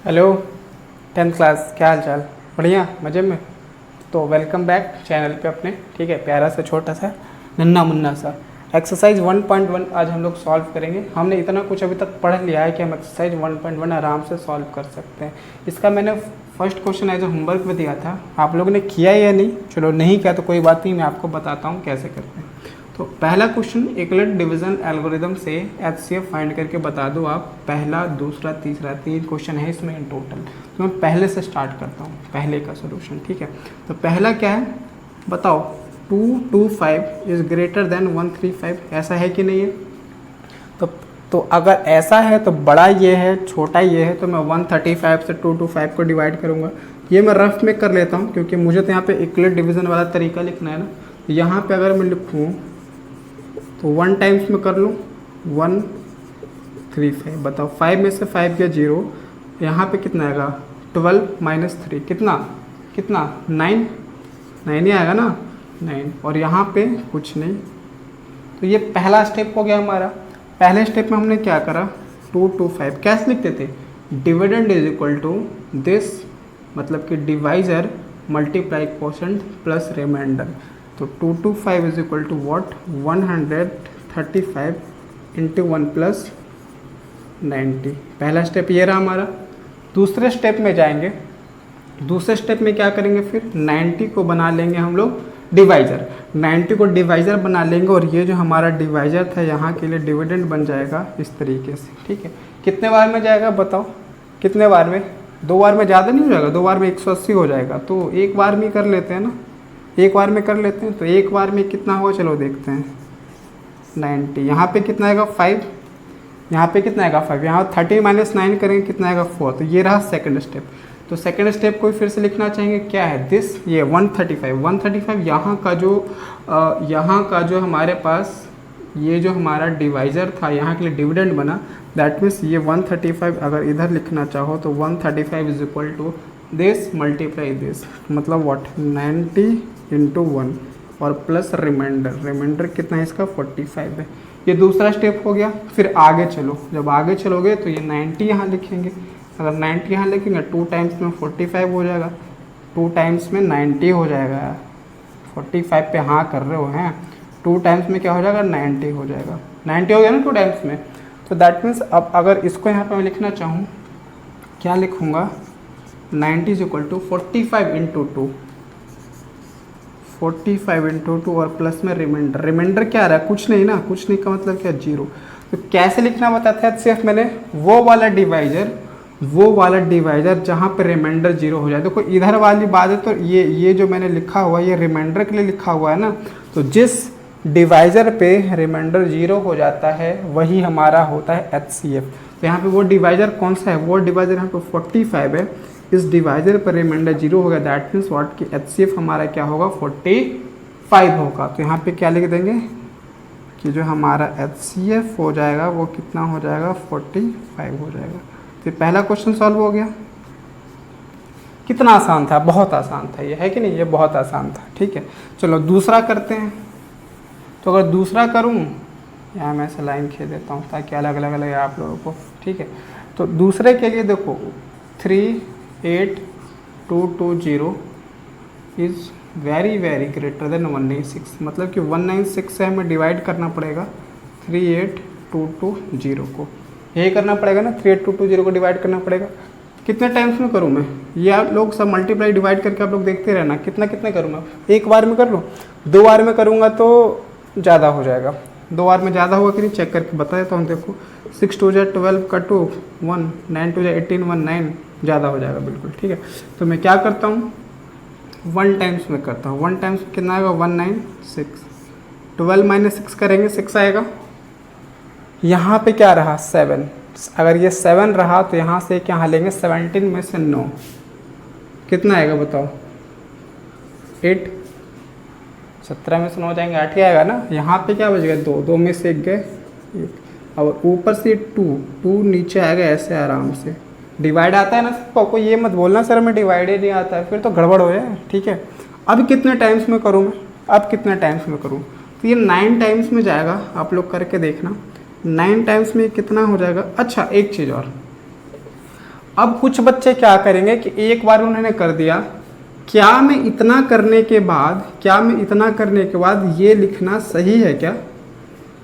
Hello 10th class, क्या हाल चाल? बढ़िया, मज़े में। तो वेलकम बैक चैनल पे अपने। ठीक है, प्यारा सा छोटा सा नन्ना मुन्ना सा एक्सरसाइज 1.1 आज हम लोग सॉल्व करेंगे। हमने इतना कुछ अभी तक पढ़ लिया है कि हम एक्सरसाइज 1.1 आराम से सॉल्व कर सकते हैं। इसका मैंने first question as a homework में दिया था, आप लोगों ने किया या नहीं? चलो नहीं किया तो कोई बात नहीं, मैं आपको बताता हूँ कैसे करते हैं। तो पहला क्वेश्चन एकलट डिवीजन एल्गोरिदम से एचसीएफ फाइंड करके बता दो आप। पहला, दूसरा, तीसरा, 3 क्वेश्चन है इसमें इन टोटल। तो मैं पहले से स्टार्ट करता हूँ, पहले का सोल्यूशन। ठीक है, तो पहला क्या है बताओ। 225 इज ग्रेटर देन 135, ऐसा है कि नहीं है? तो अगर ऐसा है तो बड़ा ये है, छोटा ये है, तो मैं 135 से 225 को डिवाइड करूँगा। ये मैं रफ में कर लेता हूँ क्योंकि मुझे तो यहाँ पे एकलट डिवीजन वाला तरीका लिखना है ना। यहाँ पे अगर मैं लिखूँ तो 1 टाइम्स में कर लूँ 135। बताओ 5 में से 5 गया 0, यहाँ पे कितना आएगा 12 माइनस 3, कितना 9 ही आएगा ना, 9। और यहाँ पे कुछ नहीं। तो ये पहला स्टेप हो गया हमारा। पहले स्टेप में हमने क्या करा, 225 कैसे लिखते थे, dividend is equal to this, मतलब कि divisor multiply quotient plus remainder. तो 225 is equal to what, 135 into 1 plus 90। पहला स्टेप ये रहा हमारा। दूसरे स्टेप में जाएंगे। दूसरे स्टेप में क्या करेंगे, फिर 90 को बना लेंगे हम लोग डिवाइजर। 90 को डिवाइजर बना लेंगे और ये जो हमारा डिवाइजर था यहाँ के लिए डिविडेंड बन जाएगा इस तरीके से। ठीक है, कितने बार में जाएगा बताओ, कितने बार में? 2 बार में ज़्यादा नहीं हो जाएगा, 2 बार में 180 हो जाएगा। तो एक बार में कर लेते हैं ना, एक बार में कर लेते हैं। तो एक बार में कितना होगा चलो देखते हैं, 90। यहाँ पे कितना आएगा 5, यहाँ पे कितना आएगा 5, यहाँ 30 माइनस 9 करेंगे कितना आएगा 4। तो ये रहा सेकंड स्टेप। तो सेकंड स्टेप को फिर से लिखना चाहेंगे, क्या है दिस, ये 135 यहाँ का जो हमारे पास ये जो हमारा डिवाइजर था यहाँ के लिए डिविडेंड बना। दैट मीन्स ये 135 अगर इधर लिखना चाहो तो 135 is equal to this multiply this, मतलब व्हाट 90 इंटू 1 और प्लस रिमाइंडर कितना है इसका 45 है। ये दूसरा स्टेप हो गया। फिर आगे चलो, जब आगे चलोगे तो ये 90 यहाँ लिखेंगे। अगर 90 यहाँ लिखेंगे 2 टाइम्स में 45 हो जाएगा, 2 टाइम्स में 90 हो जाएगा। 45 पे हाँ कर रहे हो हैं, 2 टाइम्स में क्या हो जाएगा 90 हो जाएगा। 90 हो गया ना 2 टाइम्स में। तो दैट मीन्स अब अगर इसको यहाँ पे मैं लिखना चाहूँ, क्या लिखूँगा, 90 is equal to 45 into 2, 45 into 2 और प्लस में रिमाइंडर क्या आ रहा है, कुछ नहीं ना, कुछ नहीं का मतलब क्या 0। तो कैसे लिखना बताता है सिर्फ मैंने, वो वाला डिवाइजर जहाँ पे रिमाइंडर 0 हो जाए। देखो इधर वाली बात है, तो ये जो मैंने लिखा हुआ है ये रिमाइंडर के लिए लिखा हुआ है ना। तो जिस डिवाइजर पे रिमाइंडर 0 हो जाता है वही हमारा होता है एचसीएफ। तो यहाँ पे वो डिवाइजर कौन सा है, वो डिवाइजर यहाँ पे 45 है। इस डिवाइजर पर रिमाइंडर 0 हो गया, दैट मीन्स व्हाट की एचसीएफ हमारा क्या होगा 45 होगा। तो यहाँ पे क्या लिख देंगे कि जो हमारा एचसीएफ हो जाएगा वो कितना हो जाएगा 45 हो जाएगा। तो पहला क्वेश्चन सॉल्व हो गया। कितना आसान था, बहुत आसान था ये, है कि नहीं, ये बहुत आसान था। ठीक है, चलो दूसरा करते हैं। तो अगर दूसरा करूँ, यहाँ मैं ऐसे लाइन खींच देता हूँ ताकि अलग अलग लगे आप लोगों को। ठीक है, तो दूसरे के लिए देखो 38220 इज़ वेरी ग्रेटर देन 196, मतलब कि 196 से हमें डिवाइड करना पड़ेगा 38220 को। यही करना पड़ेगा ना, 38220 को डिवाइड करना पड़ेगा। कितने टाइम्स में करूँ मैं, ये आप लोग सब मल्टीप्लाई डिवाइड करके आप लोग देखते रहना कितना कितने करूँ मैं। एक बार में कर लूँ, 2 बार में करूँगा तो ज़्यादा हो जाएगा। 2 बार में ज़्यादा होगा कि नहीं चेक करके बता देता हूँ। देखो 6 2 12 का 2 1, 9 2 18 1 9, ज़्यादा हो जाएगा बिल्कुल। ठीक है, तो मैं क्या करता हूँ 1 टाइम्स में करता हूँ। 1 टाइम्स में कितना आएगा 196, 12 माइनस 6 करेंगे 6 आएगा। यहाँ पे क्या रहा 7, अगर ये 7 रहा तो यहाँ से क्या लेंगे 17 में से 9, कितना आएगा बताओ 8, 17 में से 9 जाएंगे 8 ही आएगा ना। यहाँ पे क्या बच गया 2 में से 1 गए 1, और ऊपर से 2 नीचे आएगा ऐसे आराम से। डिवाइड आता है ना सबको, ये मत बोलना सर मैं डिवाइड ही नहीं आता है, फिर तो गड़बड़ हो जाए। ठीक है, अब कितने टाइम्स में करूँ मैं, अब कितने टाइम्स में करूँ, तो ये 9 टाइम्स में जाएगा। आप लोग करके देखना 9 टाइम्स में कितना हो जाएगा। अच्छा एक चीज़ और, अब कुछ बच्चे क्या करेंगे कि एक बार उन्होंने कर दिया, क्या मैं इतना करने के बाद ये लिखना सही है क्या?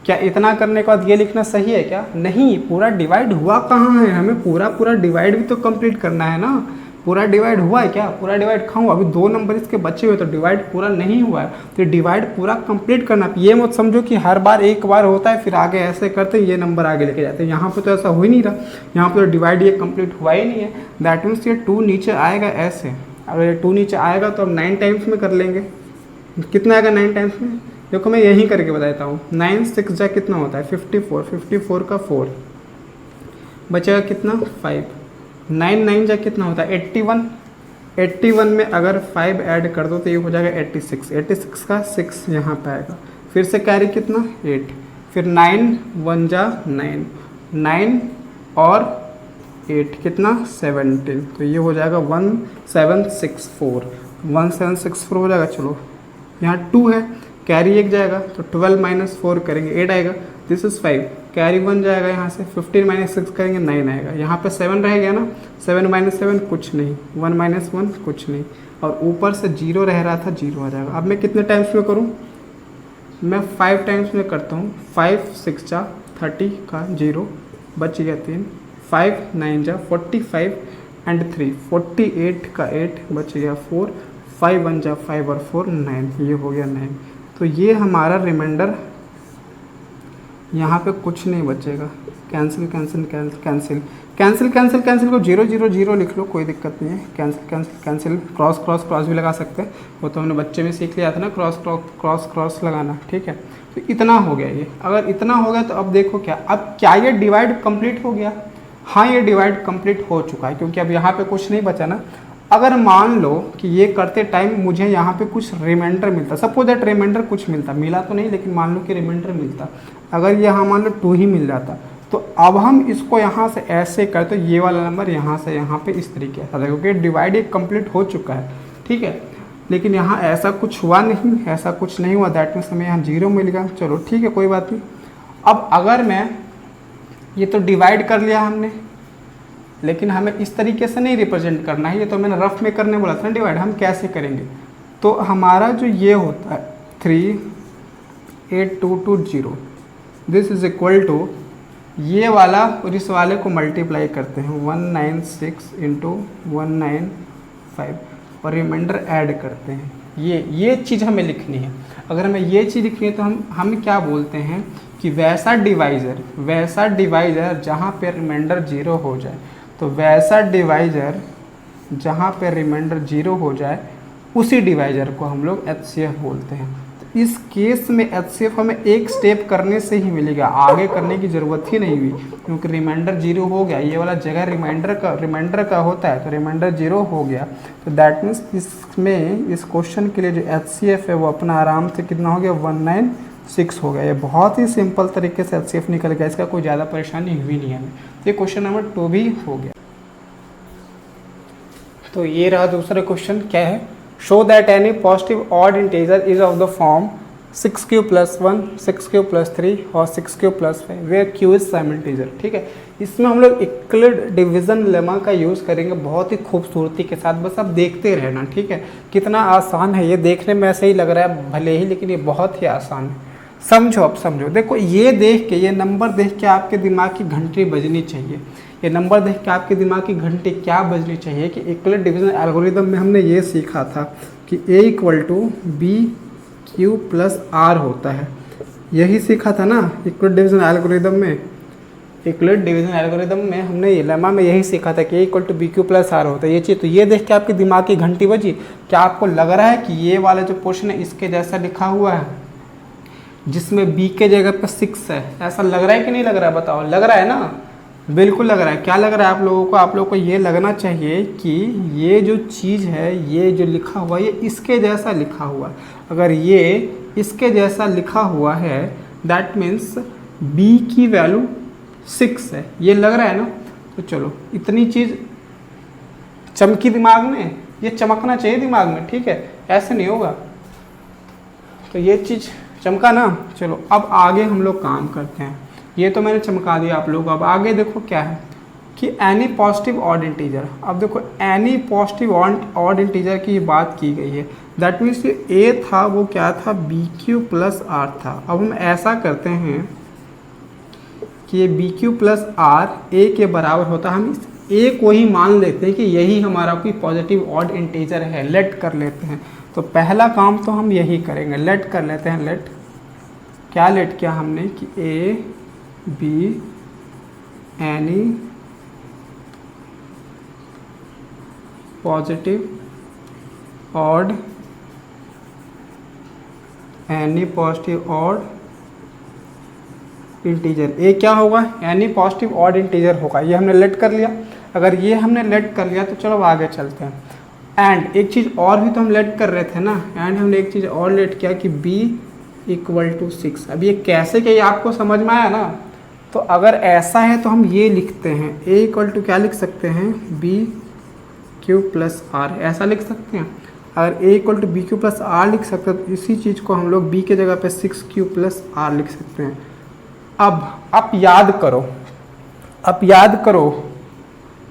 क्या इतना करने के बाद ये लिखना सही है क्या? नहीं, पूरा डिवाइड हुआ कहाँ है, हमें पूरा डिवाइड भी तो कंप्लीट करना है ना। पूरा डिवाइड हुआ है क्या? पूरा डिवाइड कहाँ हुआ? अभी 2 नंबर इसके बचे हुए, तो डिवाइड पूरा नहीं हुआ है, तो डिवाइड पूरा कंप्लीट करना। ये मत समझो कि हर बार एक बार होता है फिर आगे ऐसे करते हैं ये नंबर आगे लेके जाते हैं, यहाँ पे तो ऐसा हो ही नहीं रहा, यहाँ पे तो डिवाइड ये कंप्लीट हुआ ही नहीं है। दैट मीन्स ये 2 नीचे आएगा ऐसे, अगर ये 2 नीचे आएगा तो अब 9 टाइम्स में कर लेंगे। कितना आएगा 9 टाइम्स में? देखो मैं यहीं करके बताता हूँ। 9 6 जा कितना होता है 54, 54 का 4 बचेगा कितना 5, 9 9 जा कितना होता है 81, 81 में अगर 5 ऐड कर दो तो ये हो जाएगा 86, 86 का 6 यहाँ पे आएगा, फिर से कैरी कितना 8, फिर 9 1 जा 9, 9 और 8 कितना 17, तो ये हो जाएगा 1764, 1764 हो जाएगा। चलो यहाँ 2 है, कैरी 1 जाएगा तो 12 - 4 करेंगे 8 आएगा, दिस इज 5, कैरी 1 जाएगा यहाँ से, 15 - 6 करेंगे 9 आएगा, यहाँ पे 7 रह गया ना, 7 - 7 कुछ नहीं, 1 - 1 कुछ नहीं, और ऊपर से 0 रह रहा था 0 आ जाएगा। अब मैं कितने टाइम्स में करूँ? मैं 5 टाइम्स में करता हूँ। 5 6 जा 30 का 0 बच गया 3, 5 9 जा 45 एंड 3 48 का 8 बच गया 4, 5 1 जा 5 और 4 9, ये हो गया 9। तो ये हमारा रिमाइंडर, यहाँ पे कुछ नहीं बचेगा, cancel cancel cancel cancel cancel cancel cancel को 0 0 0 लिख लो, कोई दिक्कत नहीं है। Cancel cancel cancel, cross cross cross भी लगा सकते हैं, वो तो हमने बच्चे में सीख लिया था ना, क्रॉस क्रॉस क्रॉस क्रॉस लगाना, ठीक है। तो इतना हो गया ये, अगर इतना हो गया तो अब देखो क्या, अब क्या ये डिवाइड कंप्लीट हो गया? हाँ ये डिवाइड कंप्लीट हो चुका है, क्योंकि अब यहाँ पे कुछ नहीं बचा ना। अगर मान लो कि ये करते टाइम मुझे यहाँ पे कुछ रिमाइंडर मिलता, सपोज दैट रिमाइंडर कुछ मिलता, मिला तो नहीं लेकिन मान लो कि रिमाइंडर मिलता, अगर यहाँ मान लो 2 ही मिल जाता, तो अब हम इसको यहाँ से ऐसे करते, तो ये वाला नंबर यहाँ से यहाँ पे इस तरीके से, क्योंकि डिवाइड एक कंप्लीट हो चुका है, ठीक है। लेकिन यहाँ ऐसा कुछ हुआ नहीं, ऐसा कुछ नहीं हुआ, दैट मीन्स हमें यहाँ 0 मिल गया। चलो ठीक है, कोई बात नहीं। अब अगर मैं ये तो डिवाइड कर लिया हमने, लेकिन हमें इस तरीके से नहीं रिप्रेजेंट करना है, ये तो मैंने रफ में करने बोला था ना डिवाइड, हम कैसे करेंगे? तो हमारा जो ये होता है 38220, दिस इज इक्वल टू ये वाला और इस वाले को मल्टीप्लाई करते हैं 196 इंटू 195 और रिमाइंडर ऐड करते हैं। ये चीज़ हमें लिखनी है। अगर हमें ये चीज़ लिखनी है तो हम क्या बोलते हैं कि वैसा डिवाइज़र जहाँ पे रिमाइंडर 0 हो जाए, तो वैसा डिवाइज़र जहाँ पे रिमाइंडर 0 हो जाए उसी डिवाइज़र को हम लोग HCF बोलते हैं। तो इस केस में HCF हमें एक स्टेप करने से ही मिलेगा, आगे करने की ज़रूरत ही नहीं हुई, क्योंकि रिमाइंडर 0 हो गया, ये वाला जगह रिमाइंडर का होता है, तो रिमाइंडर 0 हो गया। तो दैट मीन्स इसमें इस क्वेश्चन के लिए जो HCF है वो अपना आराम से कितना हो गया 196 हो गया। ये बहुत ही सिंपल तरीके से HCF निकल गया, इसका कोई ज़्यादा परेशानी हुई नहीं है हमें। ये क्वेश्चन नंबर 2 भी हो गया। तो ये रहा दूसरा क्वेश्चन, क्या है? Show that any positive odd integer is of the form 6q + 1, 6q + 3 और 6q + 5 where q is some integer. ठीक है, इसमें हम लोग इक्वल डिवीजन लेमा का यूज़ करेंगे बहुत ही खूबसूरती के साथ, बस आप देखते रहना। ठीक है, कितना आसान है ये, देखने में ऐसे ही लग रहा है भले ही, लेकिन ये बहुत ही आसान है। समझो, अब समझो, देखो ये देख के, ये नंबर देख के आपके दिमाग की घंटी बजनी चाहिए। ये नंबर देख के आपके दिमाग की घंटी क्या बजनी चाहिए कि इक्वल डिवीजन एल्गोरिदम में हमने ये सीखा था कि A = BQ + R होता है, यही सीखा था ना इक्वल डिवीजन एल्गोरिदम में। इक्वल डिवीजन एल्गोरिदम में हमने ये लेमा में यही सीखा था कि A = BQ + R होता है, ये चीज़। तो ये देख के आपके दिमाग की घंटी बजी। क्या आपको लग रहा है कि ये वाला जो पोर्शन है इसके जैसा लिखा हुआ है, जिसमें B के जगह पर 6 है? ऐसा लग रहा है कि नहीं लग रहा है? बताओ, लग रहा है ना? बिल्कुल लग रहा है। क्या लग रहा है आप लोगों को? आप लोगों को ये लगना चाहिए कि ये जो चीज़ है, ये जो लिखा हुआ है, ये इसके जैसा लिखा हुआ है। अगर ये इसके जैसा लिखा हुआ है, दैट मीन्स B की वैल्यू 6 है। ये लग रहा है ना? तो चलो, इतनी चीज़ चमकी दिमाग में, ये चमकना चाहिए दिमाग में। ठीक है, ऐसे नहीं होगा। तो ये चीज़ चमका ना। चलो, अब आगे हम लोग काम करते हैं। ये तो मैंने चमका दिया आप लोगों को। अब आगे देखो क्या है। कि एनी पॉजिटिव ऑड इंटीजर, अब देखो एनी पॉजिटिव ऑड इंटीजर की बात की गई है, दैट मीन्स ए था वो क्या था, बी क्यू प्लस आर था। अब हम ऐसा करते हैं कि ये B q plus R A के बराबर होता है, हम इस ए को ही मान लेते हैं कि यही हमारा कोई पॉजिटिव ऑड इंटीजर है, लेट कर लेते हैं। तो पहला काम तो हम यही करेंगे, लेट कर लेते हैं। लेट क्या लेट किया हमने कि A B any positive odd, any positive odd integer, A क्या होगा, एनी पॉजिटिव ऑड इंटीजर होगा। ये हमने लेट कर लिया। अगर ये हमने लेट कर लिया तो चलो आगे चलते हैं। एंड एक चीज़ और भी तो हम लेट कर रहे थे ना, एंड हमने एक चीज़ और लेट किया कि b इक्वल टू 6। अब ये कैसे क्या, ये आपको समझ में आया ना। तो अगर ऐसा है तो हम ये लिखते हैं, a इक्वल टू क्या लिख सकते हैं, बी क्यू प्लस आर, ऐसा लिख सकते हैं। अगर a equal to b q plus r लिख सकते हैं तो इसी चीज़ को हम लोग b के जगह पे 6q प्लस आर लिख सकते हैं। अब याद करो, अब याद करो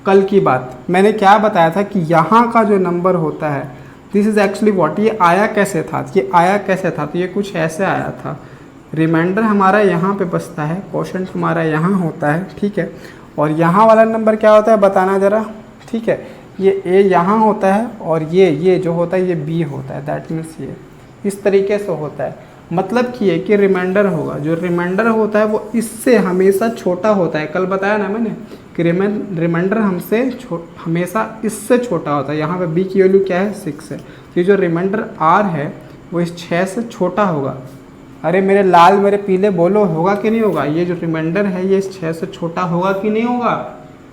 कल की बात, मैंने क्या बताया था कि यहाँ का जो नंबर होता है, दिस इज़ एक्चुअली व्हाट, ये आया कैसे था, ये आया कैसे था, तो ये कुछ ऐसे आया था। रिमाइंडर हमारा यहाँ पे बचता है, क्वोशंट हमारा यहाँ होता है, ठीक है। और यहाँ वाला नंबर क्या होता है बताना ज़रा, ठीक है। ये ए यहाँ होता है और ये जो होता है ये बी होता है, दैट मीन्स ये इस तरीके से होता है। मतलब कि ये कि रिमाइंडर होगा, जो रिमाइंडर होता है वो इससे हमेशा छोटा होता है। कल बताया ना मैंने कि रिमाइंडर हमसे हमेशा इससे छोटा होता है। यहाँ पे बी की वैल्यू क्या है, 6 है। तो ये जो रिमाइंडर आर है वो इस 6 से छोटा होगा। अरे मेरे लाल मेरे पीले बोलो, होगा कि नहीं होगा, ये जो रिमाइंडर है ये इस 6 से छोटा होगा कि नहीं होगा,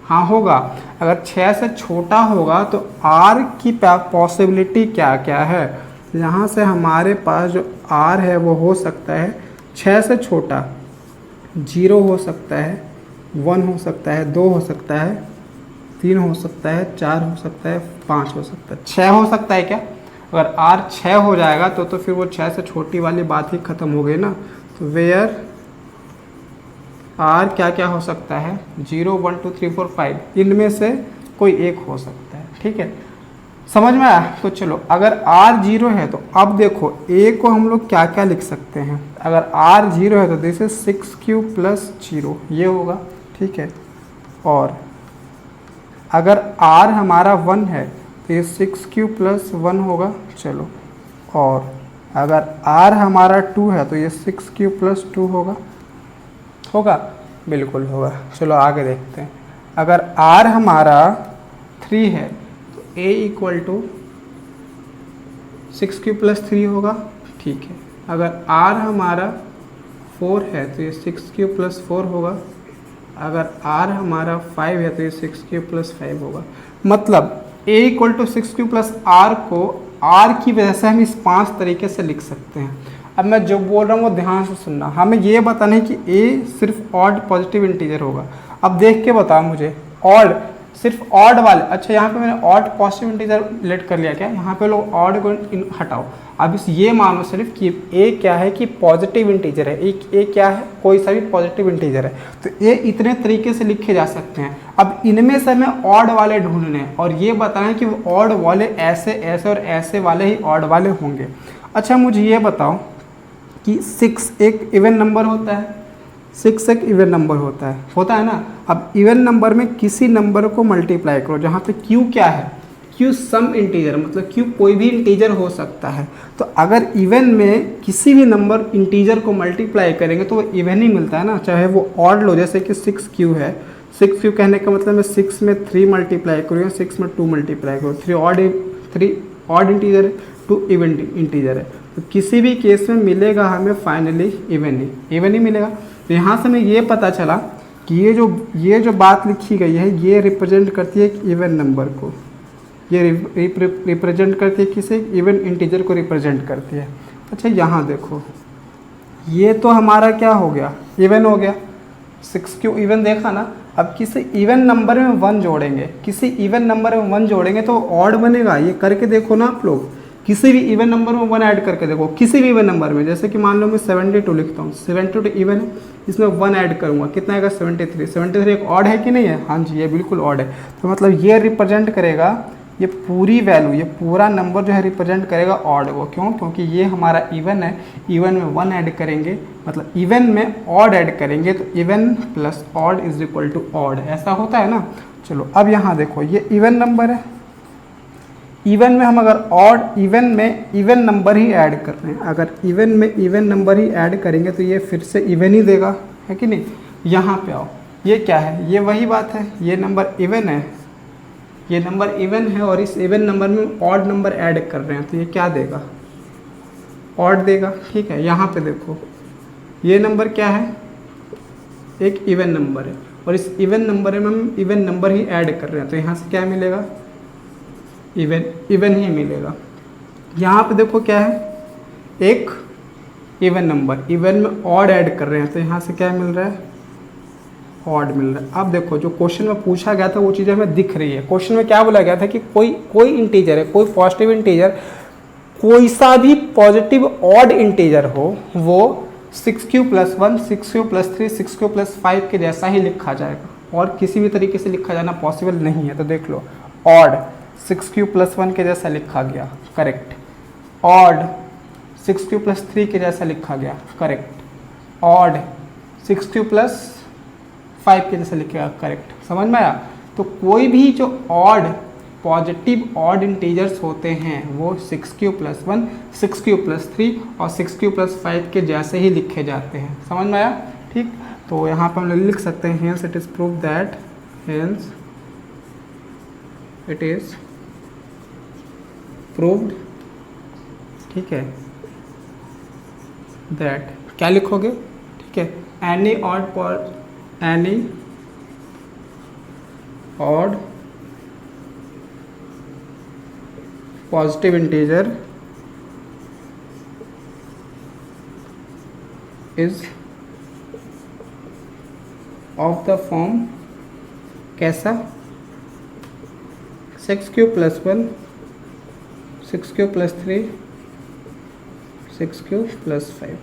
हाँ होगा। अगर 6 से छोटा होगा तो आर की पॉसिबिलिटी क्या क्या है, यहाँ से हमारे पास जो r है वो हो सकता है 6 से छोटा, 0 हो सकता है, 1 हो सकता है, 2 हो सकता है, 3 हो सकता है, 4 हो सकता है, 5 हो सकता है, 6 हो सकता है क्या। अगर r 6 हो जाएगा तो फिर वो 6 से छोटी वाली बात ही ख़त्म हो गई ना। तो वेयर r क्या क्या हो सकता है, 0 1 2 3 4 5, इनमें से कोई एक हो सकता है, ठीक है। समझ में आया। तो चलो अगर r 0 है तो अब देखो a को हम लोग क्या क्या लिख सकते हैं। अगर r 0 है तो दिस इज 6q प्लस 0, ये होगा, ठीक है। और अगर r हमारा 1 है तो ये 6q प्लस 1 होगा, चलो। और अगर r हमारा 2 है तो ये 6q प्लस 2 होगा, होगा, बिल्कुल होगा। चलो आगे देखते हैं। अगर r हमारा 3 है a equal to 6q plus 3 होगा, ठीक है। अगर r हमारा 4 है तो ये 6q प्लस 4 होगा। अगर r हमारा 5 है तो ये 6q प्लस 5 होगा। मतलब a equal to 6q plus r को r की वजह से हम इस 5 तरीके से लिख सकते हैं। अब मैं जो बोल रहा हूँ वो ध्यान से सुनना, हमें ये बताना है कि a सिर्फ ऑड पॉजिटिव इंटीजर होगा। अब देख के बताओ मुझे, ऑड सिर्फ ऑड वाले, अच्छा यहाँ पे मैंने ऑड पॉजिटिव इंटीजर लेट कर लिया क्या, यहाँ पे लोग ऑड को हटाओ। अब इस ये मानो सिर्फ कि ए क्या है कि पॉजिटिव इंटीजर है, ए क्या है, कोई सा भी पॉजिटिव इंटीजर है। तो ए इतने तरीके से लिखे जा सकते हैं। अब इनमें से हमें ऑड वाले ढूंढने हैं और ये बताना है कि वो ऑड वाले ऐसे ऐसे और ऐसे वाले ही ऑड वाले होंगे। अच्छा मुझे ये बताओ कि 6 एक इवन नंबर होता है, 6 एक इवन नंबर होता है ना। अब इवन नंबर में किसी नंबर को मल्टीप्लाई करो, जहाँ पे q क्या है, q सम इंटीजर, मतलब q कोई भी इंटीजर हो सकता है। तो अगर इवन में किसी भी नंबर इंटीजर को मल्टीप्लाई करेंगे तो वो इवन ही मिलता है ना, चाहे वो ऑड लो, जैसे कि 6q है। 6q कहने का मतलब मैं 6 में 3 मल्टीप्लाई करूँ या 6 में 2 मल्टीप्लाई करूँ, 3 ऑड इंटीजर है, 2 इवन इंटीजर है। तो किसी भी केस में मिलेगा हमें फाइनली इवन ही मिलेगा। तो यहाँ से हमें ये पता चला कि ये जो बात लिखी गई है ये रिप्रेजेंट करती है एक इवन नंबर को, ये रिप्रेजेंट करती है किसी इवन इंटीजर को रिप्रेजेंट करती है। अच्छा यहाँ देखो, ये तो हमारा क्या हो गया, इवन हो गया, 6q इवन देखा ना। अब किसी इवन नंबर में 1 जोड़ेंगे, किसी इवन नंबर में 1 जोड़ेंगे तो ऑड बनेगा। ये करके देखो ना आप लोग किसी भी इवन नंबर में 1 ऐड करके देखो, किसी भी इवन नंबर में, जैसे कि मान लो मैं 72 लिखता हूँ, 72 इवन है, इसमें 1 ऐड करूँगा, कितना आएगा 73। 73 एक ऑड है कि नहीं है? हाँ जी, ये बिल्कुल ऑड है। तो मतलब ये रिप्रेजेंट करेगा, ये पूरी वैल्यू, ये पूरा नंबर जो है रिप्रेजेंट करेगा ऑड को। क्यों? क्योंकि ये हमारा इवन है, इवन में 1 ऐड करेंगे, मतलब इवन में ऑड ऐड करेंगे, तो even plus odd is equal to odd, ऐसा होता है ना। चलो अब यहाँ देखो, ये इवन नंबर है, इवन में हम अगर ऑड, इवन में इवन नंबर ही ऐड कर रहे हैं, अगर इवन में इवन नंबर ही ऐड करेंगे तो ये फिर से इवन ही देगा, है कि नहीं। यहाँ पे आओ, ये क्या है? ये वही बात है, ये नंबर इवन है, ये नंबर इवन है और इस इवन नंबर में ऑड नंबर ऐड कर रहे हैं, तो ये क्या देगा? ऑड देगा, ठीक है। यहाँ पे देखो, ये नंबर क्या है? एक इवन नंबर है और इस इवन नंबर में हम इवन नंबर ही ऐड कर रहे हैं, तो यहाँ से क्या मिलेगा? इवन, इवन ही मिलेगा। यहाँ पे देखो क्या है? एक इवन नंबर, इवन में ऑड ऐड कर रहे हैं, तो यहाँ से क्या मिल रहा है? ऑड मिल रहा है। अब देखो, जो क्वेश्चन में पूछा गया था वो चीज़ हमें दिख रही है। क्वेश्चन में क्या बोला गया था कि कोई इंटीजर है, कोई पॉजिटिव इंटीजर, कोई सा भी पॉजिटिव ऑड इंटीजर हो, वो 6q + 1, 6q + 3, 6q + 5 के जैसा ही लिखा जाएगा, और किसी भी तरीके से लिखा जाना पॉसिबल नहीं है। तो देख लो, ऑड 6q + 1 के जैसा लिखा गया, करेक्ट। ऑड 6q + 3 के जैसा लिखा गया, करेक्ट। ऑड 6q + 5 के जैसा लिखेगा, करेक्ट। समझ में आया? तो कोई भी जो ऑड, पॉजिटिव ऑड इंटीजर्स होते हैं वो 6q + 1, 6q + 3 और 6q + 5 के जैसे ही लिखे जाते हैं। समझ में आया? ठीक। तो यहाँ पर हम लोग लिख सकते हैं, hence it is prove that, hence it is proved, ठीक है, दैट, क्या लिखोगे? ठीक है, any odd positive integer is of the form, कैसा? 6q + 1, 6q + 3, 6q + 5।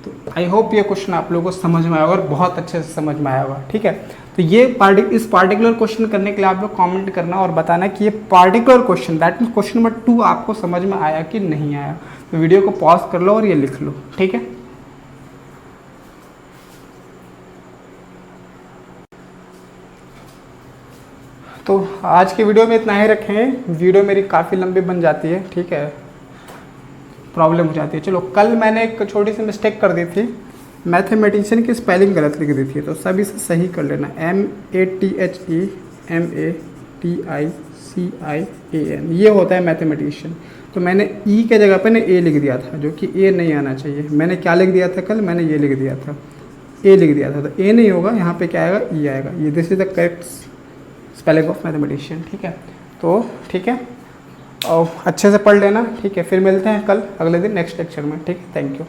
तो आई होप ये क्वेश्चन आप लोगों को समझ में आया और बहुत अच्छे से समझ में आया होगा, ठीक है। तो ये इस पार्टिकुलर क्वेश्चन करने के लिए आप लोग कमेंट करना और बताना कि ये particular question, that means question number 2 आपको समझ में आया कि नहीं आया। तो वीडियो को पॉज कर लो और ये लिख लो, ठीक है। तो आज की वीडियो में इतना ही रखें, वीडियो मेरी काफ़ी लंबी बन जाती है, ठीक है, प्रॉब्लम हो जाती है। चलो, कल मैंने एक छोटी सी मिस्टेक कर दी थी, मैथमेटिशियन की स्पेलिंग गलत लिख दी थी, तो सब इसे सही कर लेना। MATHEMATICIAN ये होता है मैथमेटिशियन। तो मैंने ई के जगह पे ना ए लिख दिया था, जो कि ए नहीं आना चाहिए। मैंने क्या लिख दिया था कल? मैंने ये लिख दिया था, ए लिख दिया था, तो ए नहीं होगा, यहाँ पे क्या आएगा? ई आएगा। ये this is the correct spelling of mathematician, ठीक है। तो ठीक है, और अच्छे से पढ़ लेना, ठीक है। फिर मिलते हैं कल अगले दिन नेक्स्ट लेक्चर में, ठीक है। Thank you.